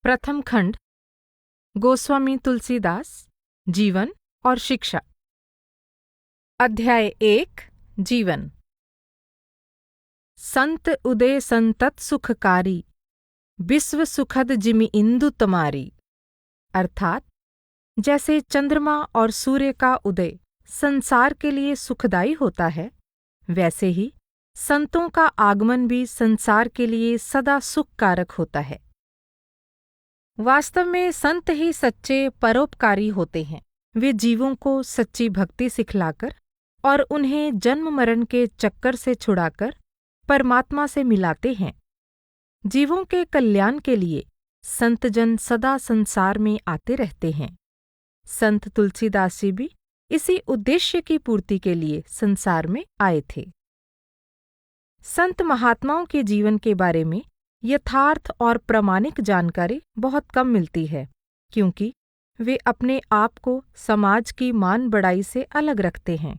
प्रथम खंड गोस्वामी तुलसीदास जीवन और शिक्षा। अध्याय 1 जीवन। संत उदय संतत सुखकारी, विश्व सुखद जिमि इंदु तमारी। अर्थात जैसे चंद्रमा और सूर्य का उदय संसार के लिए सुखदायी होता है, वैसे ही संतों का आगमन भी संसार के लिए सदा सुखकारक होता है। वास्तव में संत ही सच्चे परोपकारी होते हैं। वे जीवों को सच्ची भक्ति सिखलाकर और उन्हें जन्म मरण के चक्कर से छुड़ाकर परमात्मा से मिलाते हैं। जीवों के कल्याण के लिए संतजन सदा संसार में आते रहते हैं। संत तुलसीदास जी भी इसी उद्देश्य की पूर्ति के लिए संसार में आए थे। संत महात्माओं के जीवन के बारे में यथार्थ और प्रामाणिक जानकारी बहुत कम मिलती है, क्योंकि वे अपने आप को समाज की मान बढ़ाई से अलग रखते हैं।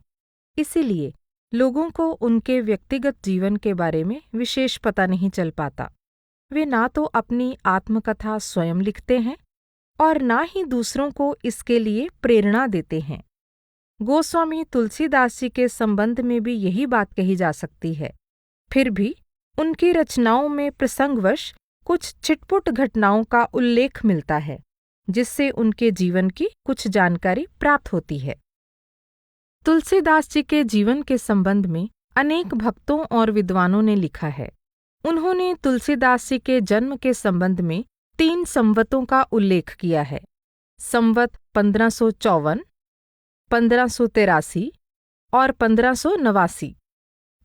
इसीलिए लोगों को उनके व्यक्तिगत जीवन के बारे में विशेष पता नहीं चल पाता। वे ना तो अपनी आत्मकथा स्वयं लिखते हैं और ना ही दूसरों को इसके लिए प्रेरणा देते हैं। गोस्वामी तुलसीदास जी के संबंध में भी यही बात कही जा सकती है। फिर भी उनकी रचनाओं में प्रसंगवश कुछ छिटपुट घटनाओं का उल्लेख मिलता है, जिससे उनके जीवन की कुछ जानकारी प्राप्त होती है। तुलसीदास जी के जीवन के संबंध में अनेक भक्तों और विद्वानों ने लिखा है। उन्होंने तुलसीदास जी के जन्म के संबंध में 3 संवतों का उल्लेख किया है। संवत 1554, 1583 और 1589।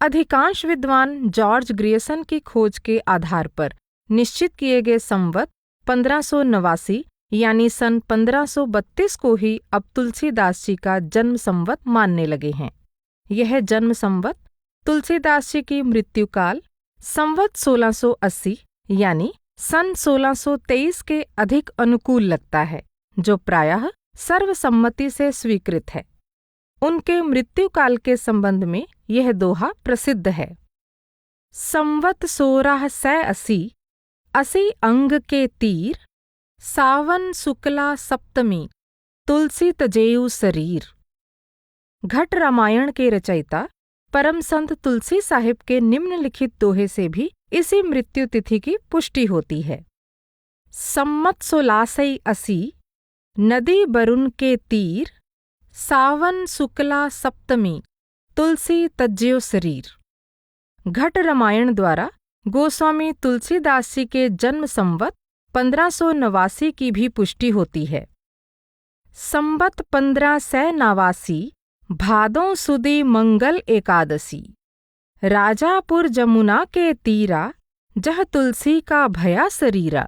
अधिकांश विद्वान जॉर्ज ग्रियर्सन की खोज के आधार पर निश्चित किए गए संवत 1589 यानी सन 1532 को ही अब तुलसीदास जी का जन्म संवत मानने लगे हैं। यह जन्म संवत तुलसीदास जी की मृत्युकाल संवत 1680 यानी सन 1623 के अधिक अनुकूल लगता है, जो प्रायः सर्वसम्मति से स्वीकृत है। उनके मृत्युकाल के संबंध में यह दोहा प्रसिद्ध है। संवत 1680 अस्सी अंग के तीर, सावन शुक्ला सप्तमी तुलसी तजेयु शरीर। घट रामायण के रचयिता परम संत तुलसी साहिब के निम्नलिखित दोहे से भी इसी मृत्यु तिथि की पुष्टि होती है। सम्मत 1680 नदी बरुण के तीर, सावन शुक्ला सप्तमी तुलसी तज्यो शरीर। घट रामायण द्वारा गोस्वामी तुलसीदास जी के जन्म संवत 1589 की भी पुष्टि होती है। संवत 1589 भादों सुदी मंगल एकादशी, राजापुर जमुना के तीरा, जह तुलसी का भया शरीरा।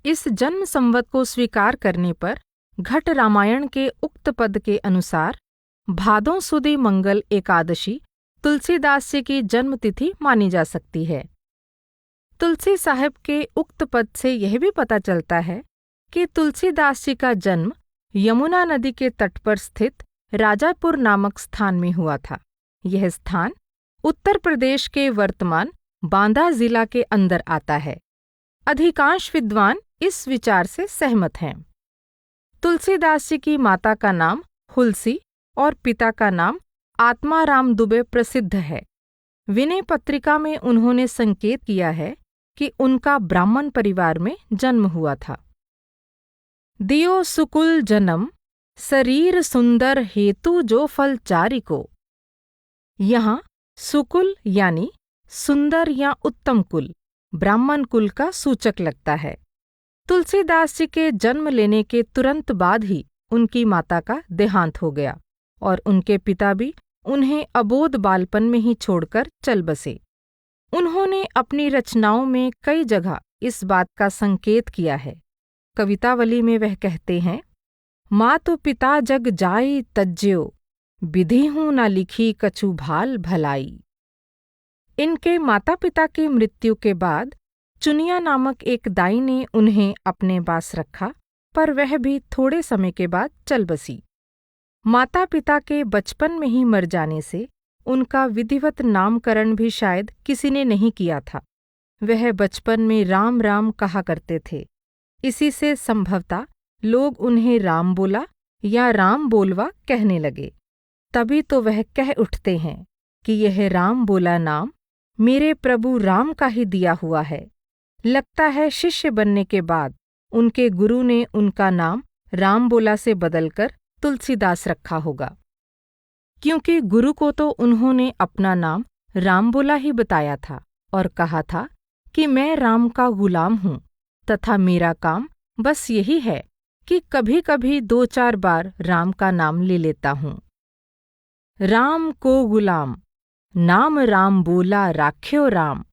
इस जन्म संवत को स्वीकार करने पर घट रामायण के उक्त पद के अनुसार भादों सुदी मंगल एकादशी तुलसीदास जी की जन्मतिथि मानी जा सकती है। तुलसी साहिब के उक्त पद से यह भी पता चलता है कि तुलसीदास जी का जन्म यमुना नदी के तट पर स्थित राजापुर नामक स्थान में हुआ था। यह स्थान उत्तर प्रदेश के वर्तमान बांदा जिला के अंदर आता है। अधिकांश विद्वान इस विचार से सहमत हैं। तुलसीदास जी की माता का नाम हुलसी और पिता का नाम आत्माराम दुबे प्रसिद्ध है। विनय पत्रिका में उन्होंने संकेत किया है कि उनका ब्राह्मण परिवार में जन्म हुआ था। दियो सुकुल जन्म, शरीर सुंदर हेतु जो फल चारि को। यहाँ सुकुल यानी सुंदर या उत्तम कुल ब्राह्मण कुल का सूचक लगता है। तुलसीदास जी के जन्म लेने के तुरंत बाद ही उनकी माता का देहांत हो गया और उनके पिता भी उन्हें अबोध बालपन में ही छोड़कर चल बसे। उन्होंने अपनी रचनाओं में कई जगह इस बात का संकेत किया है। कवितावली में वह कहते हैं, मातु पिता जग जाई तज्ज्यो, विधि हूँ न लिखी कछु भाल भलाई। इनके माता पिता की मृत्यु के बाद चुनिया नामक एक दाई ने उन्हें अपने पास रखा, पर वह भी थोड़े समय के बाद चल बसी। माता पिता के बचपन में ही मर जाने से उनका विधिवत नामकरण भी शायद किसी ने नहीं किया था। वह बचपन में राम राम कहा करते थे। इसी से संभवतः लोग उन्हें राम बोला या राम बोलवा कहने लगे। तभी तो वह कह उठते हैं कि यह राम बोला नाम मेरे प्रभु राम का ही दिया हुआ है। लगता है शिष्य बनने के बाद उनके गुरु ने उनका नाम राम बोला से बदलकर तुलसीदास रखा होगा, क्योंकि गुरु को तो उन्होंने अपना नाम राम बोला ही बताया था और कहा था कि मैं राम का गुलाम हूँ तथा मेरा काम बस यही है कि कभी कभी 2-4 बार राम का नाम ले लेता हूँ। राम को गुलाम, नाम राम बोला राख्यो राम,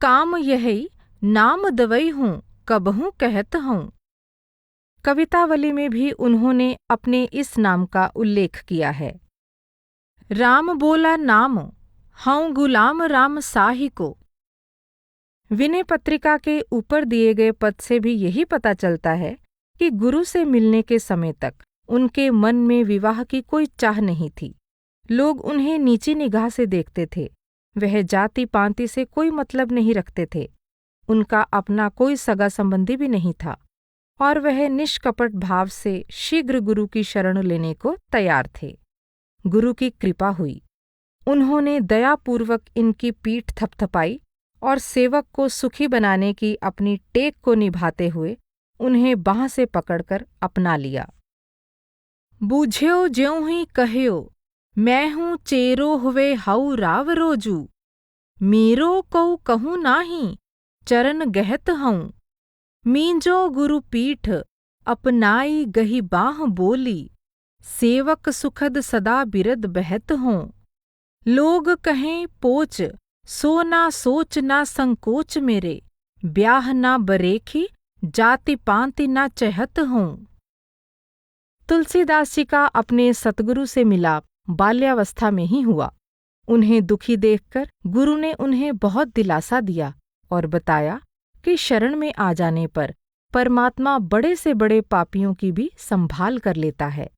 काम यही नाम दवई हूँ कबहूँ कहत हूँ। कवितावली में भी उन्होंने अपने इस नाम का उल्लेख किया है। राम बोला नाम, हऊँ गुलाम राम साही को। विनय पत्रिका के ऊपर दिए गए पद से भी यही पता चलता है कि गुरु से मिलने के समय तक उनके मन में विवाह की कोई चाह नहीं थी। लोग उन्हें नीची निगाह से देखते थे। वह जाति पांति से कोई मतलब नहीं रखते थे। उनका अपना कोई सगा संबंधी भी नहीं था और वह निष्कपट भाव से शीघ्र गुरु की शरण लेने को तैयार थे। गुरु की कृपा हुई। उन्होंने दयापूर्वक इनकी पीठ थपथपाई और सेवक को सुखी बनाने की अपनी टेक को निभाते हुए उन्हें बाँह से पकड़कर अपना लिया। बूझ्यो ज्यों ही कह्यो, मैं हूँ चेरो हुए हाउ राव रोजू, मेरो कऊ कहूँ नाही, चरण गहत हूँ। मींजो गुरु पीठ अपनाई गही बाँह बोली, सेवक सुखद सदा बिरद बहत हों। लोग कहें पोच, सो ना सोच ना संकोच मेरे, ब्याह ना बरेखी जाति पांति ना चहत हों। तुलसीदास जी का अपने सतगुरु से मिलाप बाल्यावस्था में ही हुआ। उन्हें दुखी देखकर गुरु ने उन्हें बहुत दिलासा दिया और बताया कि शरण में आ जाने पर परमात्मा बड़े से बड़े पापियों की भी संभाल कर लेता है।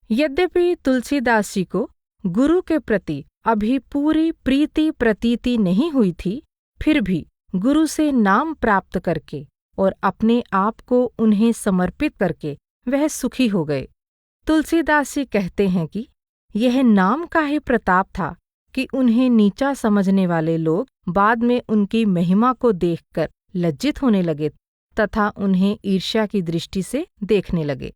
यद्यपि तुलसीदास जी को गुरु के प्रति अभी पूरी प्रीति प्रतीति नहीं हुई थी, फिर भी गुरु से नाम प्राप्त करके और अपने आप को उन्हें समर्पित करके वह सुखी हो गए। तुलसीदास जी कहते हैं कि यह नाम का ही प्रताप था कि उन्हें नीचा समझने वाले लोग बाद में उनकी महिमा को देखकर लज्जित होने लगे तथा उन्हें ईर्ष्या की दृष्टि से देखने लगे।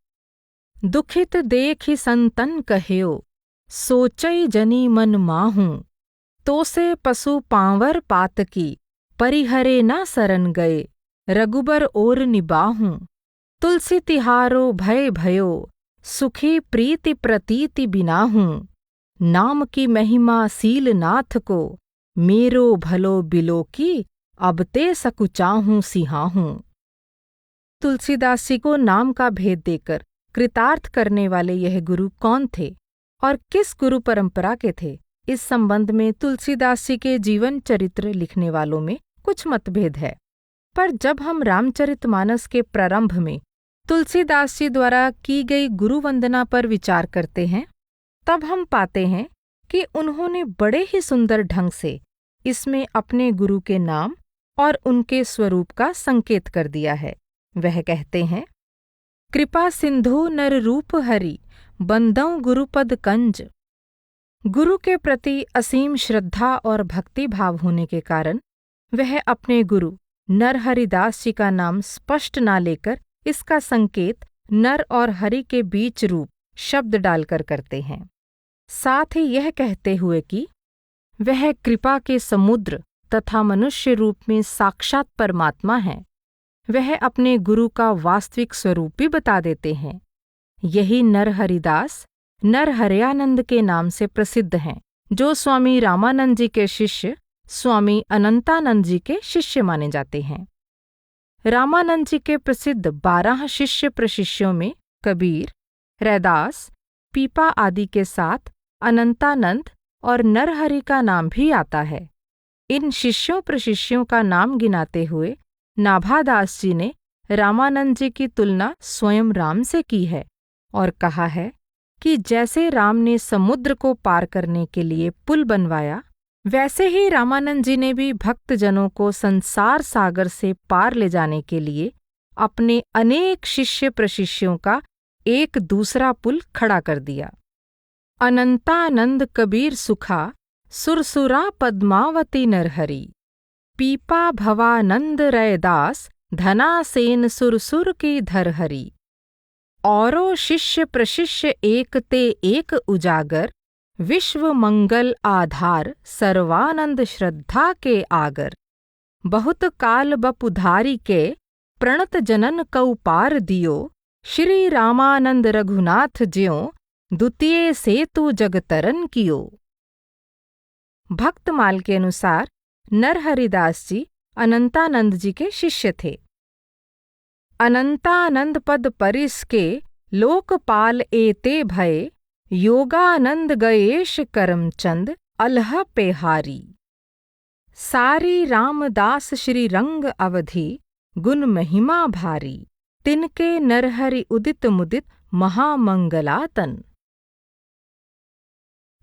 दुखित देखि संतन कह्यो, सोचई जनी मन माहूँ, तो से पशु पांवर पात की, परिहरे न सरन गए, रघुबर ओर निबाहूँ। तुलसी तिहारो भय भयो, सुखी प्रीति प्रतीति बिनाहूँ, नाम की महिमा सील नाथ को, मेरो भलो बिलो की, अब ते सकुचाहूँ सिहाहूँ। तुलसीदास जी को नाम का भेद देकर कृतार्थ करने वाले यह गुरु कौन थे और किस गुरु परंपरा के थे, इस संबंध में तुलसीदास जी के जीवन चरित्र लिखने वालों में कुछ मतभेद है। पर जब हम रामचरितमानस के प्रारंभ में तुलसीदास जी द्वारा की गई गुरु वंदना पर विचार करते हैं, तब हम पाते हैं कि उन्होंने बड़े ही सुंदर ढंग से इसमें अपने गुरु के नाम और उनके स्वरूप का संकेत कर दिया है। वह कहते हैं, कृपा सिंधु नर रूप हरि, बंदौ गुरुपद कंज। गुरु के प्रति असीम श्रद्धा और भक्ति भाव होने के कारण वह अपने गुरु नरहरिदास जी का नाम स्पष्ट ना लेकर इसका संकेत नर और हरि के बीच रूप शब्द डालकर करते हैं, साथ ही यह कहते हुए कि वह कृपा के समुद्र तथा मनुष्य रूप में साक्षात परमात्मा है। वह अपने गुरु का वास्तविक स्वरूप भी बता देते हैं। यही नरहरिदास नरहरयानंद के नाम से प्रसिद्ध हैं, जो स्वामी रामानंद जी के शिष्य स्वामी अनंतानंद जी के शिष्य माने जाते हैं। रामानंद जी के प्रसिद्ध 12 शिष्य प्रशिष्यों में कबीर, रैदास, पीपा आदि के साथ अनंतानंद और नरहरि का नाम भी आता है। इन शिष्यों प्रशिष्यों का नाम गिनाते हुए नाभादास जी ने रामानंद जी की तुलना स्वयं राम से की है और कहा है कि जैसे राम ने समुद्र को पार करने के लिए पुल बनवाया, वैसे ही रामानंद जी ने भी भक्तजनों को संसार सागर से पार ले जाने के लिए अपने अनेक शिष्य प्रशिष्यों का एक दूसरा पुल खड़ा कर दिया। अनंतानंद कबीर सुखा सुरसुरा पद्मावती नरहरि, पीपा भवानंद रैदास धनासेन सुरसुर की धरहरि। औरो शिष्य प्रशिष्य एक ते एक उजागर, विश्व मंगल आधार सर्वानंद श्रद्धा के आगर। बहुत काल बपुधारी के प्रणत जनन कौ पार दियो, श्री रामानंद रघुनाथ ज्यों द्वितीय सेतु जगतरन कियो। भक्तमाल के अनुसार नरहरिदास जी अनंतानंद जी के शिष्य थे। अनंतानंद पद परिस के लोकपाल एते भये, योगानंद गयेश करमचंद अलह पेहारी। सारी रामदास श्री रंग अवधि, गुण महिमा भारी, तिनके नरहरि उदित मुदित महामंगलातन।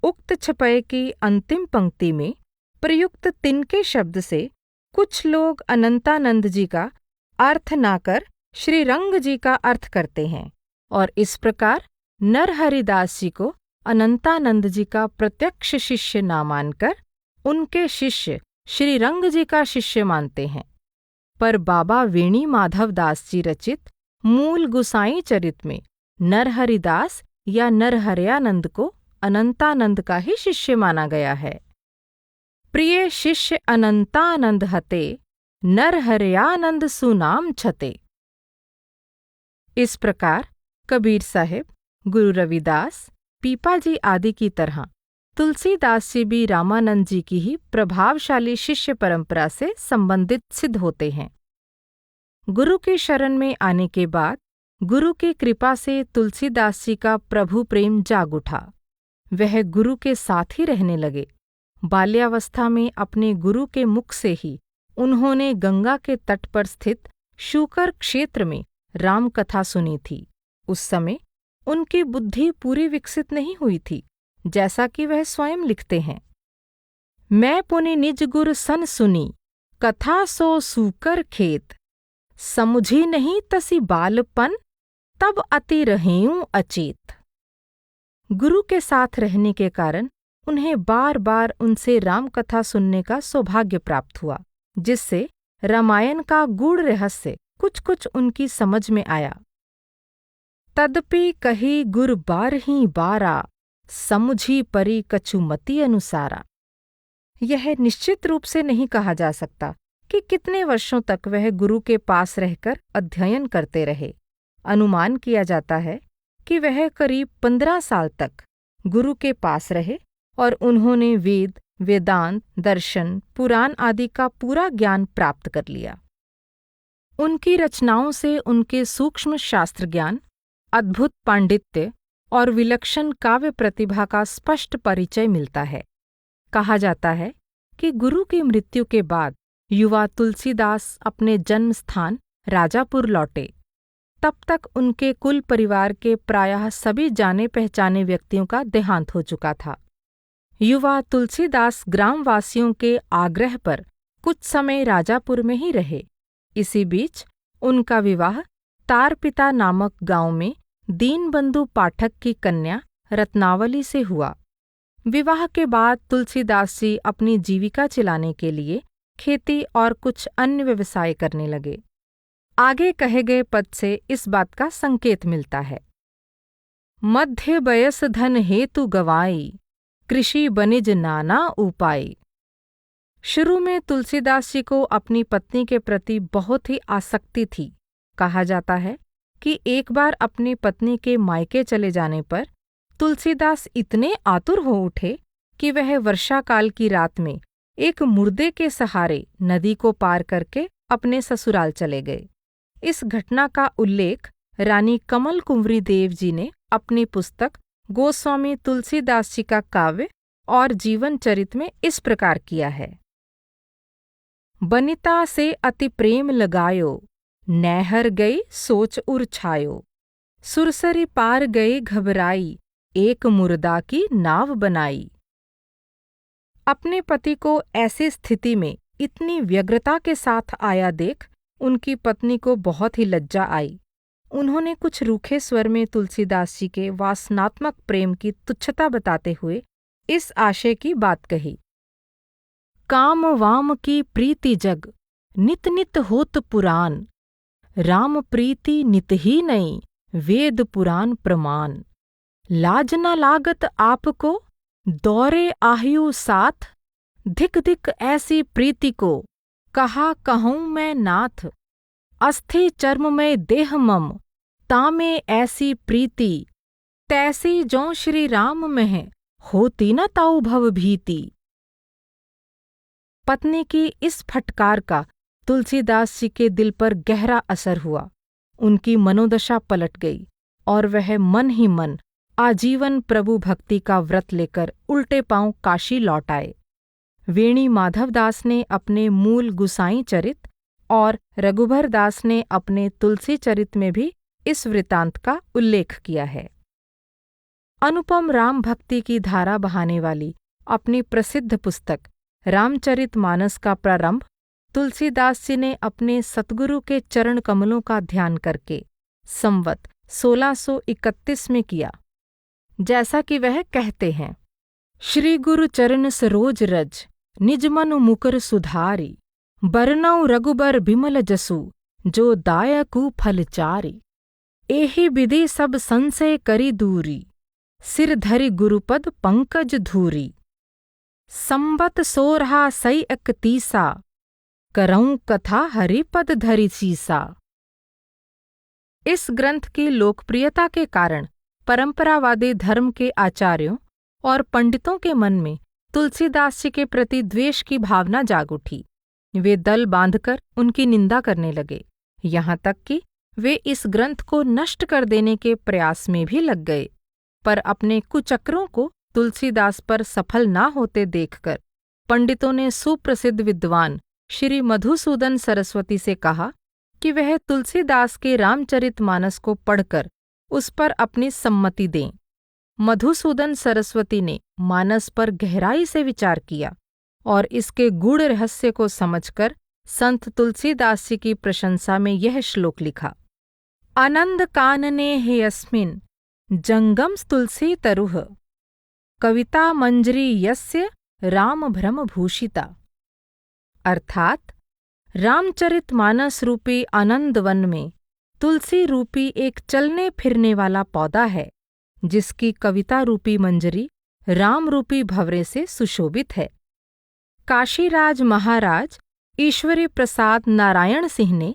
उक्त छपय की अंतिम पंक्ति में प्रयुक्त तिनके शब्द से कुछ लोग अनंतानंद जी का अर्थ ना कर श्री रंग जी का अर्थ करते हैं और इस प्रकार नरहरिदास जी को अनंतानंद जी का प्रत्यक्ष शिष्य ना मानकर उनके शिष्य श्री रंग जी का शिष्य मानते हैं। पर बाबा वेणी माधव दास जी रचित मूल गुसाई चरित में नरहरिदास या नरहरयानंद को अनंतानंद का ही शिष्य माना गया है। प्रिय शिष्य अनंतानंद हते, नरहरयानंद सुनाम छते। इस प्रकार कबीर साहिब, गुरु रविदास, पीपाजी आदि की तरह तुलसीदास जी भी रामानंद जी की ही प्रभावशाली शिष्य परंपरा से संबंधित सिद्ध होते हैं। गुरु की शरण में आने के बाद गुरु की कृपा से तुलसीदास जी का प्रभु प्रेम जाग उठा। वह गुरु के साथ ही रहने लगे। बाल्यावस्था में अपने गुरु के मुख से ही उन्होंने गंगा के तट पर स्थित शूकर क्षेत्र में राम कथा सुनी थी। उस समय उनकी बुद्धि पूरी विकसित नहीं हुई थी, जैसा कि वह स्वयं लिखते हैं। मैं पुनि निज गुर सन सुनी, कथा सो सूकर खेत, समुझी नहीं तसी बालपन, तब अति रहेऊं अचेत। गुरु के साथ रहने के कारण उन्हें बार बार उनसे राम कथा सुनने का सौभाग्य प्राप्त हुआ, जिससे रामायण का गूढ़ रहस्य कुछ कुछ उनकी समझ में आया। तदपि कही गुर बारही बारा, समुझी परी कछुमति अनुसारा। यह निश्चित रूप से नहीं कहा जा सकता कि कितने वर्षों तक वह गुरु के पास रहकर अध्ययन करते रहे। अनुमान किया जाता है कि वह करीब 15 साल तक गुरु के पास रहे और उन्होंने वेद, वेदांत, दर्शन, पुराण आदि का पूरा ज्ञान प्राप्त कर लिया। उनकी रचनाओं से उनके सूक्ष्म शास्त्र ज्ञान, अद्भुत पांडित्य और विलक्षण काव्य प्रतिभा का स्पष्ट परिचय मिलता है। कहा जाता है कि गुरु की मृत्यु के बाद युवा तुलसीदास अपने जन्म स्थान राजापुर लौटे। तब तक उनके कुल परिवार के प्रायः सभी जाने पहचाने व्यक्तियों का देहांत हो चुका था। युवा तुलसीदास ग्रामवासियों के आग्रह पर कुछ समय राजापुर में ही रहे। इसी बीच उनका विवाह तारपिता नामक गांव में दीनबंधु पाठक की कन्या रत्नावली से हुआ। विवाह के बाद तुलसीदास जी अपनी जीविका चलाने के लिए खेती और कुछ अन्य व्यवसाय करने लगे। आगे कहे गए पद से इस बात का संकेत मिलता है। मध्य बयस धन हेतु गवाई, कृषि बनिज नाना उपाय। शुरू में तुलसीदास जी को अपनी पत्नी के प्रति बहुत ही आसक्ति थी। कहा जाता है कि एक बार अपनी पत्नी के मायके चले जाने पर तुलसीदास इतने आतुर हो उठे कि वह वर्षाकाल की रात में एक मुर्दे के सहारे नदी को पार करके अपने ससुराल चले गए। इस घटना का उल्लेख रानी कमल कुंवरी देव जी ने अपनी पुस्तक गोस्वामी तुलसीदास जी का काव्य और जीवन चरित में इस प्रकार किया है। बनिता से अति प्रेम लगायो, नहर गई सोच उर छायो, सुरसरी पार गई घबराई, एक मुर्दा की नाव बनाई। अपने पति को ऐसी स्थिति में इतनी व्यग्रता के साथ आया देख उनकी पत्नी को बहुत ही लज्जा आई। उन्होंने कुछ रूखे स्वर में तुलसीदास जी के वासनात्मक प्रेम की तुच्छता बताते हुए इस आशय की बात कही। काम वाम की प्रीति जग नित नित होत पुराण, राम प्रीति नित ही नई वेद पुराण प्रमाण। लाज न लागत आपको दौरे आयु साथ, धिक धिक ऐसी प्रीति को कहा कहूँ मैं नाथ। अस्थि चर्म में देह मम तामे ऐसी प्रीति, तैसी जो श्री राम में होती न ताऊ भव भीति। पत्नी की इस फटकार का तुलसीदास जी के दिल पर गहरा असर हुआ। उनकी मनोदशा पलट गई और वह मन ही मन आजीवन प्रभु भक्ति का व्रत लेकर उल्टे पांव काशी लौट आए। वेणी माधवदास ने अपने मूल गुसाई चरित और रघुबर दास ने अपने तुलसी चरित में भी इस वृतांत का उल्लेख किया है। अनुपम राम भक्ति की धारा बहाने वाली अपनी प्रसिद्ध पुस्तक रामचरितमानस का प्रारंभ तुलसीदास जी ने अपने सतगुरु के चरण कमलों का ध्यान करके संवत 1631 में किया। जैसा कि वह कहते हैं, श्री गुरु चरण सरोज रज निज मन मुकर सुधारी, बरनऊ रघुबर बिमल जसु जो दायकु फलचारी। एहि विधि सब संशय करी दूरी, सिर धरि गुरुपद पंकज धूरी। संबत 1631 करऊं कथा हरिपद धरि सीसा। इस ग्रंथ की लोकप्रियता के कारण परंपरावादी धर्म के आचार्यों और पंडितों के मन में तुलसीदास जी के प्रति द्वेष की भावना जाग उठी। वे दल बांधकर उनकी निंदा करने लगे, यहाँ तक कि वे इस ग्रंथ को नष्ट कर देने के प्रयास में भी लग गए। पर अपने कुचक्रों को तुलसीदास पर सफल ना होते देखकर पंडितों ने सुप्रसिद्ध विद्वान श्री मधुसूदन सरस्वती से कहा कि वह तुलसीदास के रामचरितमानस को पढ़कर उस पर अपनी सम्मति दें। मधुसूदन सरस्वती ने मानस पर गहराई से विचार किया और इसके गूढ़ रहस्य को समझकर संत तुलसीदास जी की प्रशंसा में यह श्लोक लिखा। आनंद कानने हे अस्मिन् जंगम तुलसी तरुः, कविता मंजरी यस्य राम भ्रम भूषिता। अर्थात रामचरितमानस रूपी आनंद वन में तुलसी रूपी एक चलने फिरने वाला पौधा है, जिसकी कविता रूपी मंजरी राम रूपी भंवरे से सुशोभित है। काशीराज महाराज ईश्वरी प्रसाद नारायण सिंह ने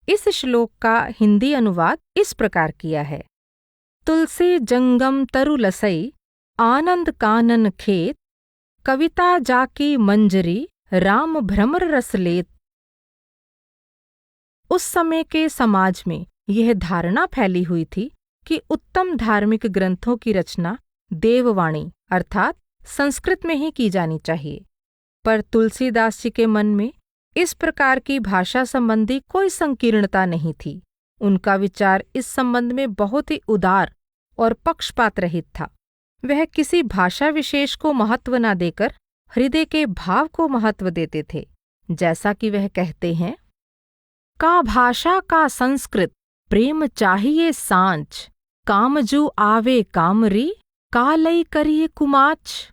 इस श्लोक का हिंदी अनुवाद इस प्रकार किया है। तुलसी जंगम तरु लसई आनंद कानन खेत, कविता जाकी मंजरी राम भ्रमर रस लेत। उस समय के समाज में यह धारणा फैली हुई थी कि उत्तम धार्मिक ग्रंथों की रचना देववाणी अर्थात संस्कृत में ही की जानी चाहिए। पर तुलसीदास जी के मन में इस प्रकार की भाषा संबंधी कोई संकीर्णता नहीं थी। उनका विचार इस संबंध में बहुत ही उदार और पक्षपात रहित था। वह किसी भाषा विशेष को महत्व न देकर हृदय के भाव को महत्व देते थे। जैसा कि वह कहते हैं, का भाषा का संस्कृत प्रेम चाहिए सांच, कामजू आवे कामरी कालई करिए कुमाच।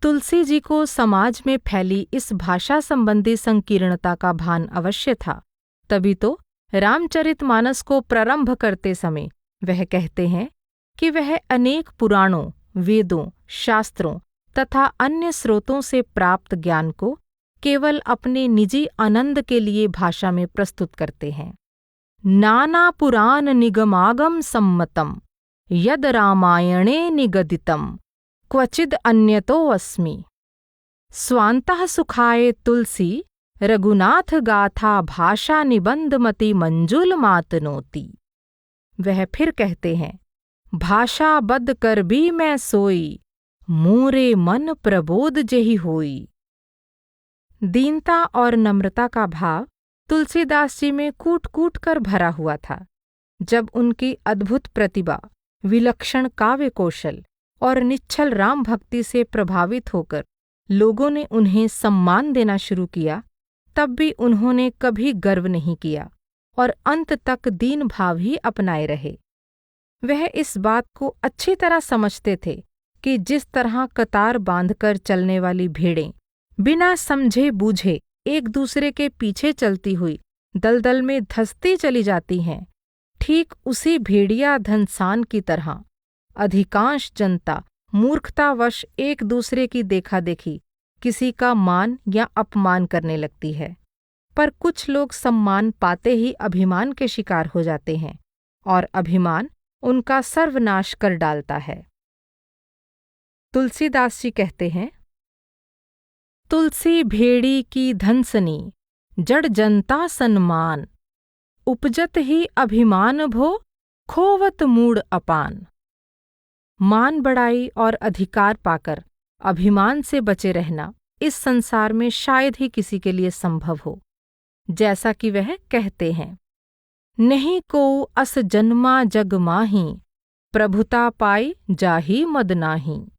तुलसी जी को समाज में फैली इस भाषा संबंधी संकीर्णता का भान अवश्य था। तभी तो रामचरितमानस को प्रारंभ करते समय वह कहते हैं कि वह अनेक पुराणों, वेदों, शास्त्रों तथा अन्य स्रोतों से प्राप्त ज्ञान को केवल अपने निजी आनंद के लिए भाषा में प्रस्तुत करते हैं। नाना पुराण निगमागम सम्मतम यद रामायणे निगदितम क्वचिद अन्यतो अस्मि। स्वान्तः सुखाय तुलसी रघुनाथ गाथा भाषा निबंधमति मंजुल मातनोति। वह फिर कहते हैं, भाषा बद्ध कर भी मैं सोई, मोरे मन प्रबोध जेहि होई। दीनता और नम्रता का भाव तुलसीदास जी में कूट कूट कर भरा हुआ था। जब उनकी अद्भुत प्रतिभा, विलक्षण काव्य कौशल और निश्चल राम भक्ति से प्रभावित होकर लोगों ने उन्हें सम्मान देना शुरू किया, तब भी उन्होंने कभी गर्व नहीं किया और अंत तक दीन भाव ही अपनाए रहे। वह इस बात को अच्छी तरह समझते थे कि जिस तरह कतार बांधकर चलने वाली भेड़ें बिना समझे बूझे एक दूसरे के पीछे चलती हुई दलदल में धंसती चली जाती हैं, ठीक उसी भेड़िया धनसान की तरह अधिकांश जनता मूर्खतावश एक दूसरे की देखा-देखी किसी का मान या अपमान करने लगती है। पर कुछ लोग सम्मान पाते ही अभिमान के शिकार हो जाते हैं और अभिमान उनका सर्वनाश कर डालता है। तुलसीदास जी कहते हैं, तुलसी भेड़ी की धंसनी जड़ जनता सन्मान, उपजत ही अभिमान भो खोवत मूड अपान। मान बढ़ाई और अधिकार पाकर अभिमान से बचे रहना इस संसार में शायद ही किसी के लिए संभव हो। जैसा कि वह कहते हैं, नहीं को अस जन्मा जग माही, प्रभुता पाई जाही मद नाही।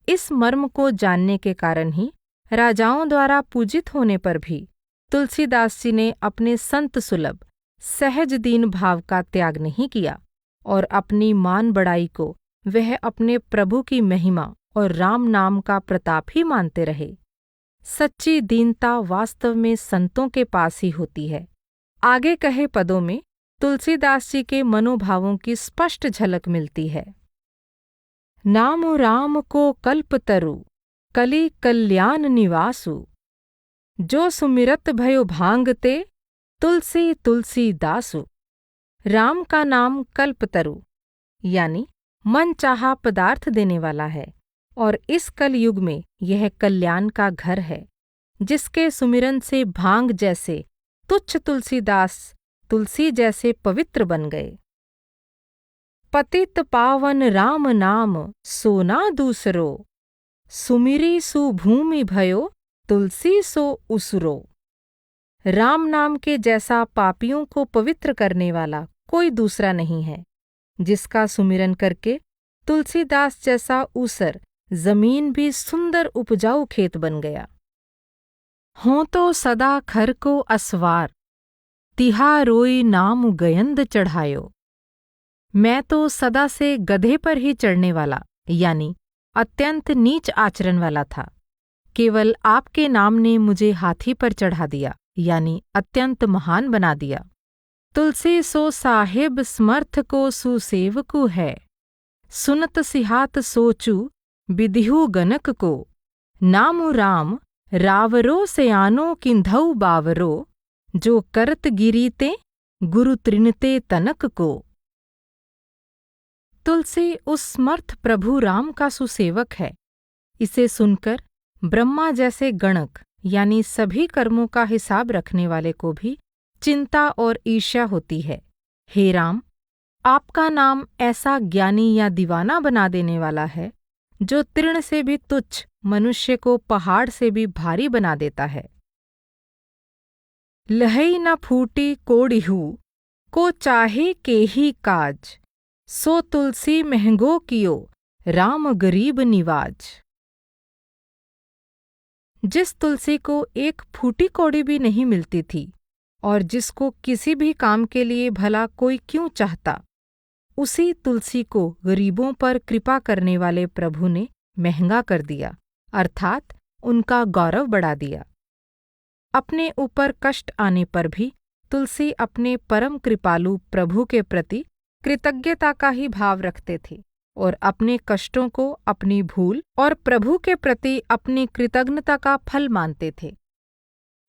इस मर्म को जानने के कारण ही राजाओं द्वारा पूजित होने पर भी तुलसीदास जी ने अपने संत सुलभ सहज दीन भाव का त्याग नहीं किया और अपनी मान बढ़ाई को वह अपने प्रभु की महिमा और राम नाम का प्रताप ही मानते रहे। सच्ची दीनता वास्तव में संतों के पास ही होती है। आगे कहे पदों में तुलसीदास जी के मनोभावों की स्पष्ट झलक मिलती है। नाम राम को कल्पतरु, कलि कल्याण निवासु, जो सुमिरत भयो भांगते, तुलसी तुलसी दासु। राम का नाम कल्पतरु यानी मन चाहा पदार्थ देने वाला है और इस कलयुग में यह कल्याण का घर है, जिसके सुमिरन से भांग जैसे तुच्छ तुलसीदास तुलसी जैसे पवित्र बन गए। पतित पावन राम नाम सोना दूसरो, सुमिरी सुभूमि भयो तुलसी सो उसरो। राम नाम के जैसा पापियों को पवित्र करने वाला कोई दूसरा नहीं है, जिसका सुमिरन करके तुलसीदास जैसा ऊसर जमीन भी सुंदर उपजाऊ खेत बन गया। हों तो सदा खर को असवार, तिहा रोई नाम गयंद चढ़ायो। मैं तो सदा से गधे पर ही चढ़ने वाला यानी अत्यंत नीच आचरण वाला था। केवल आपके नाम ने मुझे हाथी पर चढ़ा दिया यानी अत्यंत महान बना दिया। तुलसी सो साहिब समर्थ को सुसेवकु है, सुनत सिहात सोचू विधिहु गनक को। नामु राम रावरो सयानो किंधौ बावरो, जो करत गिरीते गुरु त्रिनते तनक को। तुलसी उस समर्थ प्रभु राम का सुसेवक है। इसे सुनकर ब्रह्मा जैसे गणक यानी सभी कर्मों का हिसाब रखने वाले को भी चिंता और ईर्ष्या होती है। हे राम, आपका नाम ऐसा ज्ञानी या दीवाना बना देने वाला है, जो तृण से भी तुच्छ मनुष्य को पहाड़ से भी भारी बना देता है। लहई न फूटी कोड़िहू, को चाहे के ही काज, सो तुलसी महंगो कियो राम गरीब निवाज। जिस तुलसी को एक फूटी कौड़ी भी नहीं मिलती थी और जिसको किसी भी काम के लिए भला कोई क्यों चाहता, उसी तुलसी को गरीबों पर कृपा करने वाले प्रभु ने महंगा कर दिया, अर्थात उनका गौरव बढ़ा दिया। अपने ऊपर कष्ट आने पर भी तुलसी अपने परम कृपालु प्रभु के प्रति कृतज्ञता का ही भाव रखते थे और अपने कष्टों को अपनी भूल और प्रभु के प्रति अपनी कृतज्ञता का फल मानते थे।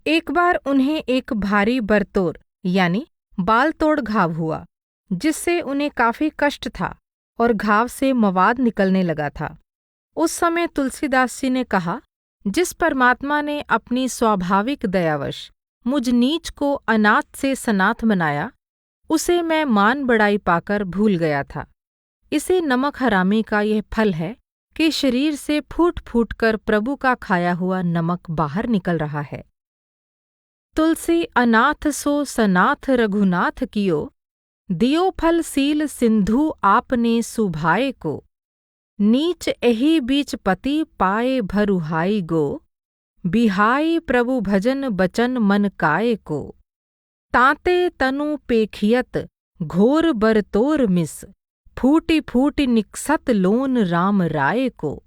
एक बार उन्हें एक भारी बरतोर यानी बाल तोड़ घाव हुआ, जिससे उन्हें काफी कष्ट था और घाव से मवाद निकलने लगा था। उस समय तुलसीदास जी ने कहा, जिस परमात्मा ने अपनी स्वाभाविक दयावश मुझ नीच को अनाथ से सनाथ बनाया, उसे मैं मान बढ़ाई पाकर भूल गया था। इसे नमक हरामी का यह फल है कि शरीर से फूट फूट कर प्रभु का खाया हुआ नमक बाहर निकल रहा है। तुलसी अनाथ सो सनाथ रघुनाथ कियो, दियो फल सील सिंधु आपने सुभाए को। नीच एही बीच पति पाए भरुहाई गो, बिहाई प्रभु भजन बचन मन काय को। ताते तनु पेखियत घोर बरतोर मिस, फूटी फूटी निकसत लोन राम राय को।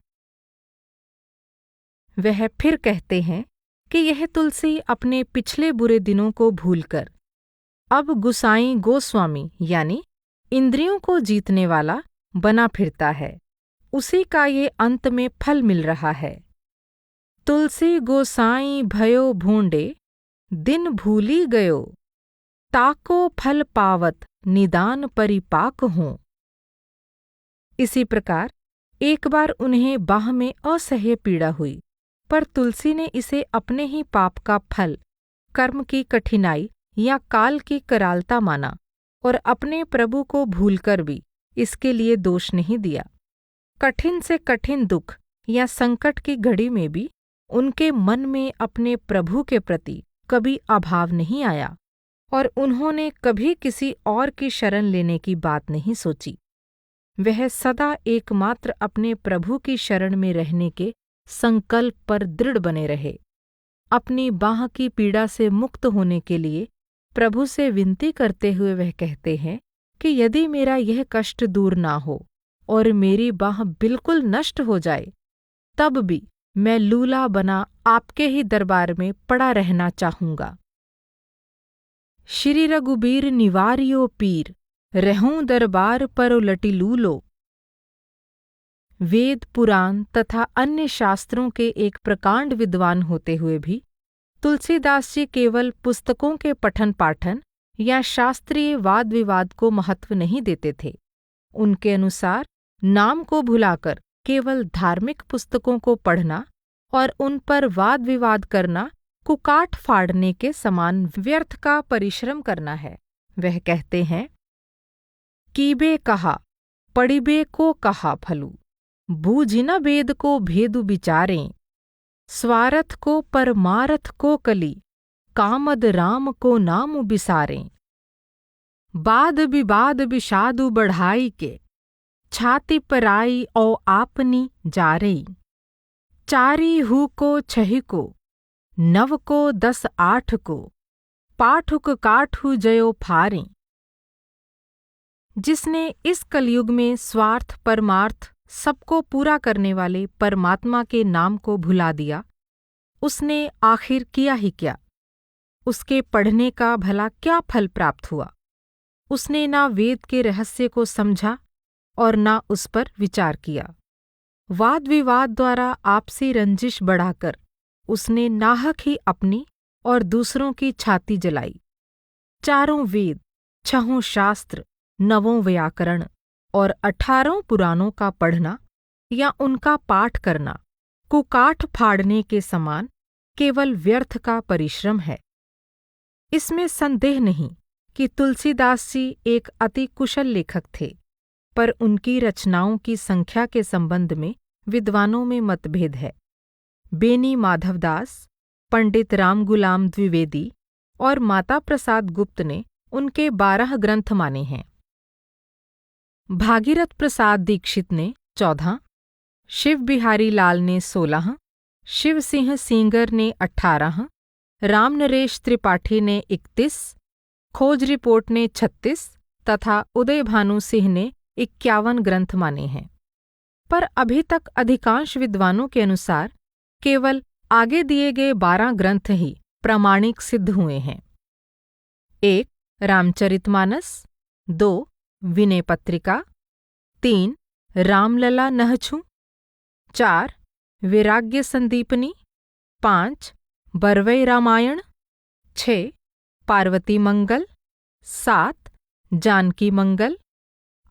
वह फिर कहते हैं कि यह तुलसी अपने पिछले बुरे दिनों को भूलकर अब गुसाई गोस्वामी यानी इंद्रियों को जीतने वाला बना फिरता है। उसी का ये अंत में फल मिल रहा है। तुलसी गोसाई भयो भूंडे, दिन भूली गयो, ताको फल पावत निदान परिपाक हों। इसी प्रकार एक बार उन्हें बाह में असह्य पीड़ा हुई, पर तुलसी ने इसे अपने ही पाप का फल, कर्म की कठिनाई या काल की करालता माना और अपने प्रभु को भूलकर भी इसके लिए दोष नहीं दिया। कठिन से कठिन दुख या संकट की घड़ी में भी उनके मन में अपने प्रभु के प्रति कभी अभाव नहीं आया और उन्होंने कभी किसी और की शरण लेने की बात नहीं सोची। वह सदा एकमात्र अपने प्रभु की शरण में रहने के संकल्प पर दृढ़ बने रहे। अपनी बाह की पीड़ा से मुक्त होने के लिए प्रभु से विनती करते हुए वह कहते हैं कि यदि मेरा यह कष्ट दूर ना हो और मेरी बाह बिल्कुल नष्ट हो जाए, तब भी मैं लूला बना आपके ही दरबार में पड़ा रहना चाहूंगा। श्री रघुबीर निवारियो पीर, रहूं दरबार पर उलटी लूलो। वेद, पुराण तथा अन्य शास्त्रों के एक प्रकांड विद्वान होते हुए भी तुलसीदास जी केवल पुस्तकों के पठन पाठन या शास्त्रीय वाद विवाद को महत्व नहीं देते थे। उनके अनुसार नाम को भुलाकर केवल धार्मिक पुस्तकों को पढ़ना और उन पर वाद विवाद करना कुकाठ फाड़ने के समान व्यर्थ का परिश्रम करना है। वह कहते हैं, कीबे कहा पढ़िबे को कहा फलू, बूझि न वेद को भेदु विचारें, स्वार्थ को परमार्थ को कली, कामद राम को नाम बिसारें। वाद विवाद विषादु बढ़ाई के, छाति पराई औ आपनी जारें। चारी हु को छहि को, नव को 10 8 को, पाठुक काठु जयो फारें। जिसने इस कलयुग में स्वार्थ परमार्थ सबको पूरा करने वाले परमात्मा के नाम को भुला दिया, उसने आखिर किया ही क्या? उसके पढ़ने का भला क्या फल प्राप्त हुआ? उसने ना वेद के रहस्य को समझा और ना उस पर विचार किया। वाद विवाद द्वारा आपसी रंजिश बढ़ाकर उसने नाहक ही अपनी और दूसरों की छाती जलाई। चारों वेद, 6 शास्त्र, 9 व्याकरण और 18 पुराणों का पढ़ना या उनका पाठ करना कुकाठ फाड़ने के समान केवल व्यर्थ का परिश्रम है। इसमें संदेह नहीं कि तुलसीदास जी एक अति कुशल लेखक थे, पर उनकी रचनाओं की संख्या के संबंध में विद्वानों में मतभेद है। बेनी माधवदास, पंडित राम गुलाम द्विवेदी और माता प्रसाद गुप्त ने उनके 12 ग्रंथ माने हैं। भागीरथ प्रसाद दीक्षित ने 14, शिव बिहारी लाल ने 16, शिव सिंह सींगर ने 18, राम नरेश त्रिपाठी ने 31, खोज रिपोर्ट ने 36 तथा उदय भानु सिंह ने 51 ग्रंथ माने हैं। पर अभी तक अधिकांश विद्वानों के अनुसार केवल आगे दिए गए 12 ग्रंथ ही प्रामाणिक सिद्ध हुए हैं। 1. रामचरितमानस, 2. विनय पत्रिका, 3. रामलला नहछु, 4. वैराग्य संदीपनी, 5. बरवई रामायण, 6. पार्वती मंगल, 7. जानकी मंगल,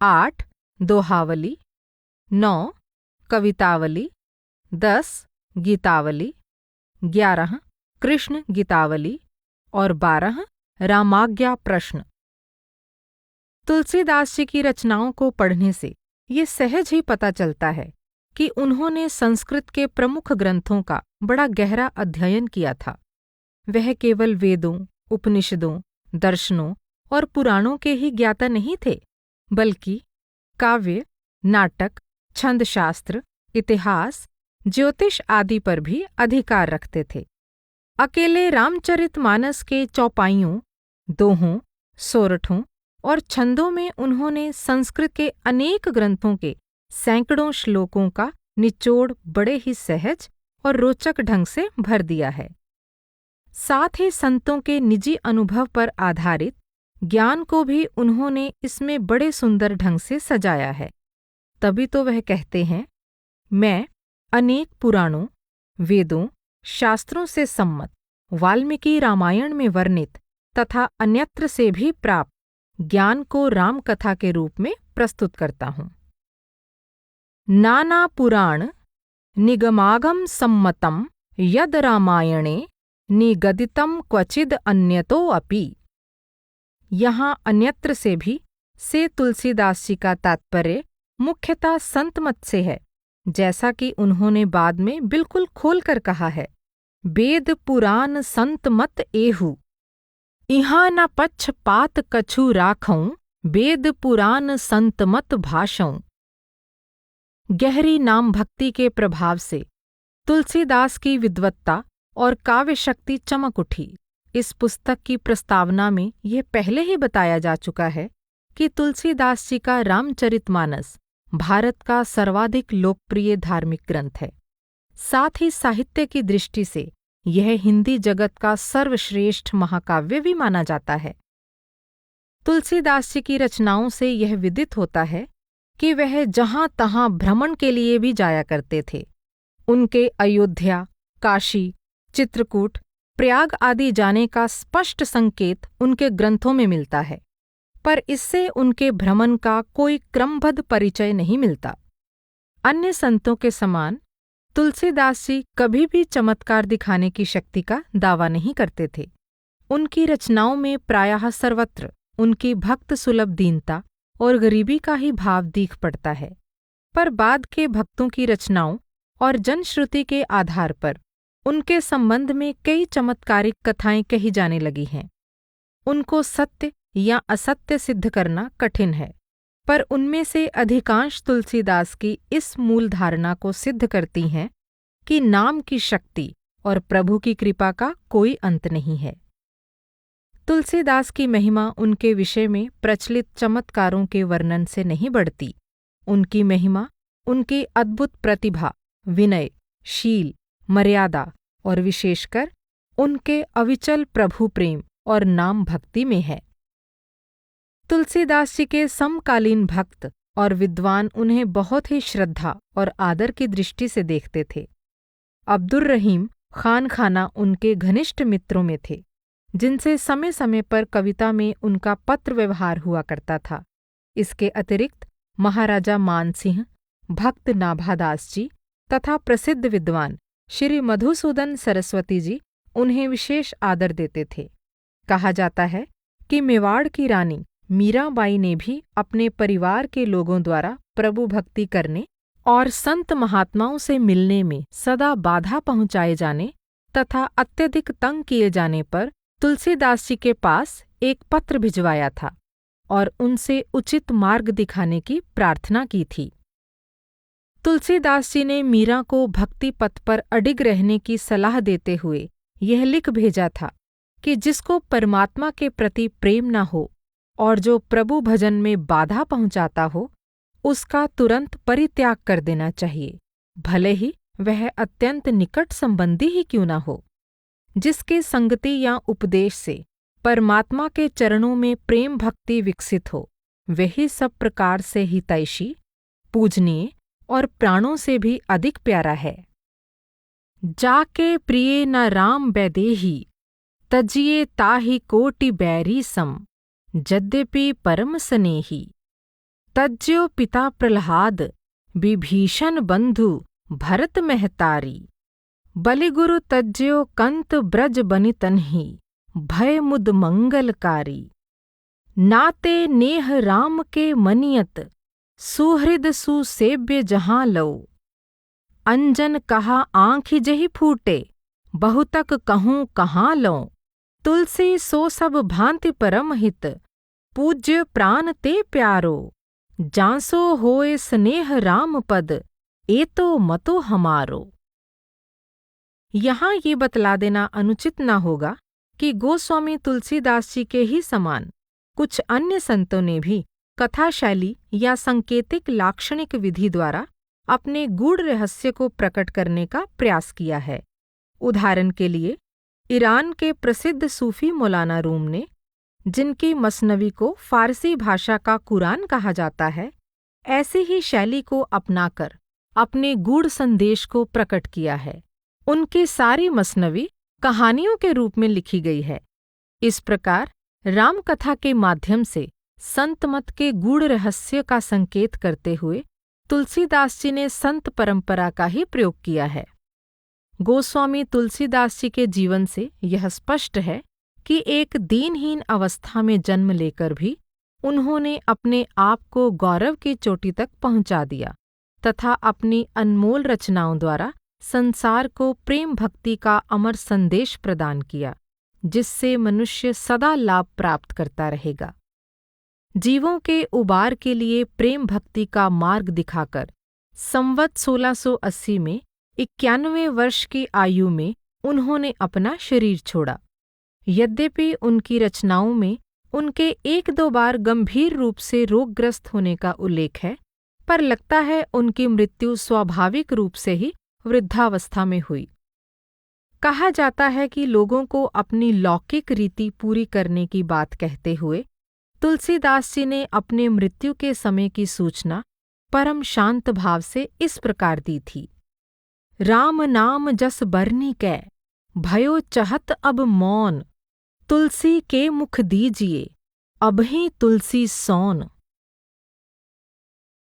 8. दोहावली, 9. कवितावली, 10. गीतावली, 11. कृष्ण गीतावली और 12. रामाज्ञा प्रश्न। तुलसीदास जी की रचनाओं को पढ़ने से ये सहज ही पता चलता है कि उन्होंने संस्कृत के प्रमुख ग्रंथों का बड़ा गहरा अध्ययन किया था। वह केवल वेदों, उपनिषदों, दर्शनों और पुराणों के ही ज्ञाता नहीं थे, बल्कि काव्य, नाटक, छंद शास्त्र, इतिहास, ज्योतिष आदि पर भी अधिकार रखते थे। अकेले रामचरितमानस के चौपाइयों, दोहों, सोरठों और छंदों में उन्होंने संस्कृत के अनेक ग्रंथों के सैकड़ों श्लोकों का निचोड़ बड़े ही सहज और रोचक ढंग से भर दिया है। साथ ही संतों के निजी अनुभव पर आधारित ज्ञान को भी उन्होंने इसमें बड़े सुंदर ढंग से सजाया है। तभी तो वह कहते हैं, मैं अनेक पुराणों, वेदों, शास्त्रों से सम्मत वाल्मीकि रामायण में वर्णित तथा अन्यत्र से भी प्राप्त ज्ञान को राम कथा के रूप में प्रस्तुत करता हूँ। नाना पुराण निगमागम सम्मतम यद रामायणे निगदितम क्वचिद अन्यतो अपि। यहाँ अन्यत्र से भी से तुलसीदास जी का तात्पर्य मुख्यतः संत मत से है, जैसा कि उन्होंने बाद में बिल्कुल खोलकर कहा है, वेद पुराण संत मत एहु, इहाँ न पक्षपात कछु राखऊं, वेद पुराण संत मत भाषऊं। गहरी नाम भक्ति के प्रभाव से तुलसीदास की विद्वत्ता और काव्य शक्ति चमक उठी। इस पुस्तक की प्रस्तावना में यह पहले ही बताया जा चुका है कि तुलसीदास जी का रामचरितमानस भारत का सर्वाधिक लोकप्रिय धार्मिक ग्रंथ है। साथ ही साहित्य की दृष्टि से यह हिंदी जगत का सर्वश्रेष्ठ महाकाव्य भी माना जाता है। तुलसीदास जी की रचनाओं से यह विदित होता है कि वह जहाँ तहाँ भ्रमण के लिए भी जाया करते थे। उनके अयोध्या, काशी, चित्रकूट, प्रयाग आदि जाने का स्पष्ट संकेत उनके ग्रंथों में मिलता है, पर इससे उनके भ्रमण का कोई क्रमबद्ध परिचय नहीं मिलता। अन्य संतों के समान तुलसीदास जी कभी भी चमत्कार दिखाने की शक्ति का दावा नहीं करते थे। उनकी रचनाओं में प्रायः सर्वत्र उनकी भक्त सुलभ दीनता और गरीबी का ही भाव दीख पड़ता है। पर बाद के भक्तों की रचनाओं और जनश्रुति के आधार पर उनके संबंध में कई चमत्कारिक कथाएं कही जाने लगी हैं। उनको सत्य या असत्य सिद्ध करना कठिन है, पर उनमें से अधिकांश तुलसीदास की इस मूल धारणा को सिद्ध करती हैं कि नाम की शक्ति और प्रभु की कृपा का कोई अंत नहीं है। तुलसीदास की महिमा उनके विषय में प्रचलित चमत्कारों के वर्णन से नहीं बढ़ती। उनकी महिमा उनकी अद्भुत प्रतिभा, विनय, शील, मर्यादा और विशेषकर उनके अविचल प्रभु प्रेम और नाम भक्ति में है। तुलसीदास जी के समकालीन भक्त और विद्वान उन्हें बहुत ही श्रद्धा और आदर की दृष्टि से देखते थे। अब्दुर रहीम खान खाना उनके घनिष्ठ मित्रों में थे, जिनसे समय समय पर कविता में उनका पत्र व्यवहार हुआ करता था। इसके अतिरिक्त महाराजा मानसिंह, भक्त नाभादास जी तथा प्रसिद्ध विद्वान श्री मधुसूदन सरस्वती जी उन्हें विशेष आदर देते थे। कहा जाता है कि मेवाड़ की रानी मीराबाई ने भी अपने परिवार के लोगों द्वारा प्रभु भक्ति करने और संत महात्माओं से मिलने में सदा बाधा पहुंचाए जाने तथा अत्यधिक तंग किए जाने पर तुलसीदास जी के पास एक पत्र भिजवाया था और उनसे उचित मार्ग दिखाने की प्रार्थना की थी। तुलसीदास जी ने मीरा को भक्ति पथ पर अडिग रहने की सलाह देते हुए यह लिख भेजा था कि जिसको परमात्मा के प्रति प्रेम न हो और जो प्रभु भजन में बाधा पहुंचाता हो, उसका तुरंत परित्याग कर देना चाहिए, भले ही वह अत्यंत निकट संबंधी ही क्यों न हो। जिसके संगति या उपदेश से परमात्मा के चरणों में प्रेम भक्ति विकसित हो, वही सब प्रकार से हितैषी, पूजनीय और प्राणों से भी अधिक प्यारा है। जाके प्रिय न राम बैदेही, तजिए ताहि कोटि बैरी सम, यद्यपि परम स्नेही। तज्यो पिता प्रह्लाद, विभीषण बंधु भरत महतारी। बलिगुरु तज्यो कंत ब्रज बनितन्हि, भय मुद मंगलकारी। नाते नेह राम के मनियत, सुहृद सुसेव्य जहाँ लो। अंजन कहा आँख जहि फूटे, बहुतक कहूँ कहाँ लो। तुलसी सो सब भांति परम हित, पूज्य प्राण ते प्यारो। जांसो होए स्नेह राम पद, ए तो मतो हमारो। यहाँ ये बतला देना अनुचित न होगा कि गोस्वामी तुलसीदास जी के ही समान कुछ अन्य संतों ने भी कथा शैली या सांकेतिक लाक्षणिक विधि द्वारा अपने गूढ़ रहस्य को प्रकट करने का प्रयास किया है। उदाहरण के लिए, ईरान के प्रसिद्ध सूफी मौलाना रूम ने, जिनकी मसनवी को फारसी भाषा का कुरान कहा जाता है, ऐसी ही शैली को अपनाकर अपने गूढ़ संदेश को प्रकट किया है। उनकी सारी मसनवी कहानियों के रूप में लिखी गई है। इस प्रकार रामकथा के माध्यम से संत मत के गूढ़ रहस्य का संकेत करते हुए तुलसीदास जी ने संत परंपरा का ही प्रयोग किया है। गोस्वामी तुलसीदास जी के जीवन से यह स्पष्ट है कि एक दीनहीन अवस्था में जन्म लेकर भी उन्होंने अपने आप को गौरव की चोटी तक पहुंचा दिया तथा अपनी अनमोल रचनाओं द्वारा संसार को प्रेम भक्ति का अमर संदेश प्रदान किया, जिससे मनुष्य सदा लाभ प्राप्त करता रहेगा। जीवों के उबार के लिए प्रेम भक्ति का मार्ग दिखाकर संवत 1680 में 91 वर्ष की आयु में उन्होंने अपना शरीर छोड़ा। यद्यपि उनकी रचनाओं में उनके एक दो बार गंभीर रूप से रोगग्रस्त होने का उल्लेख है, पर लगता है उनकी मृत्यु स्वाभाविक रूप से ही वृद्धावस्था में हुई। कहा जाता है कि लोगों को अपनी लौकिक रीति पूरी करने की बात कहते हुए तुलसीदास जी ने अपने मृत्यु के समय की सूचना परम शांत भाव से इस प्रकार दी थी। राम नाम जस बरनी कै, भयो चहत अब मौन, तुलसी के मुख दीजिए, अबहीं तुलसी सौन।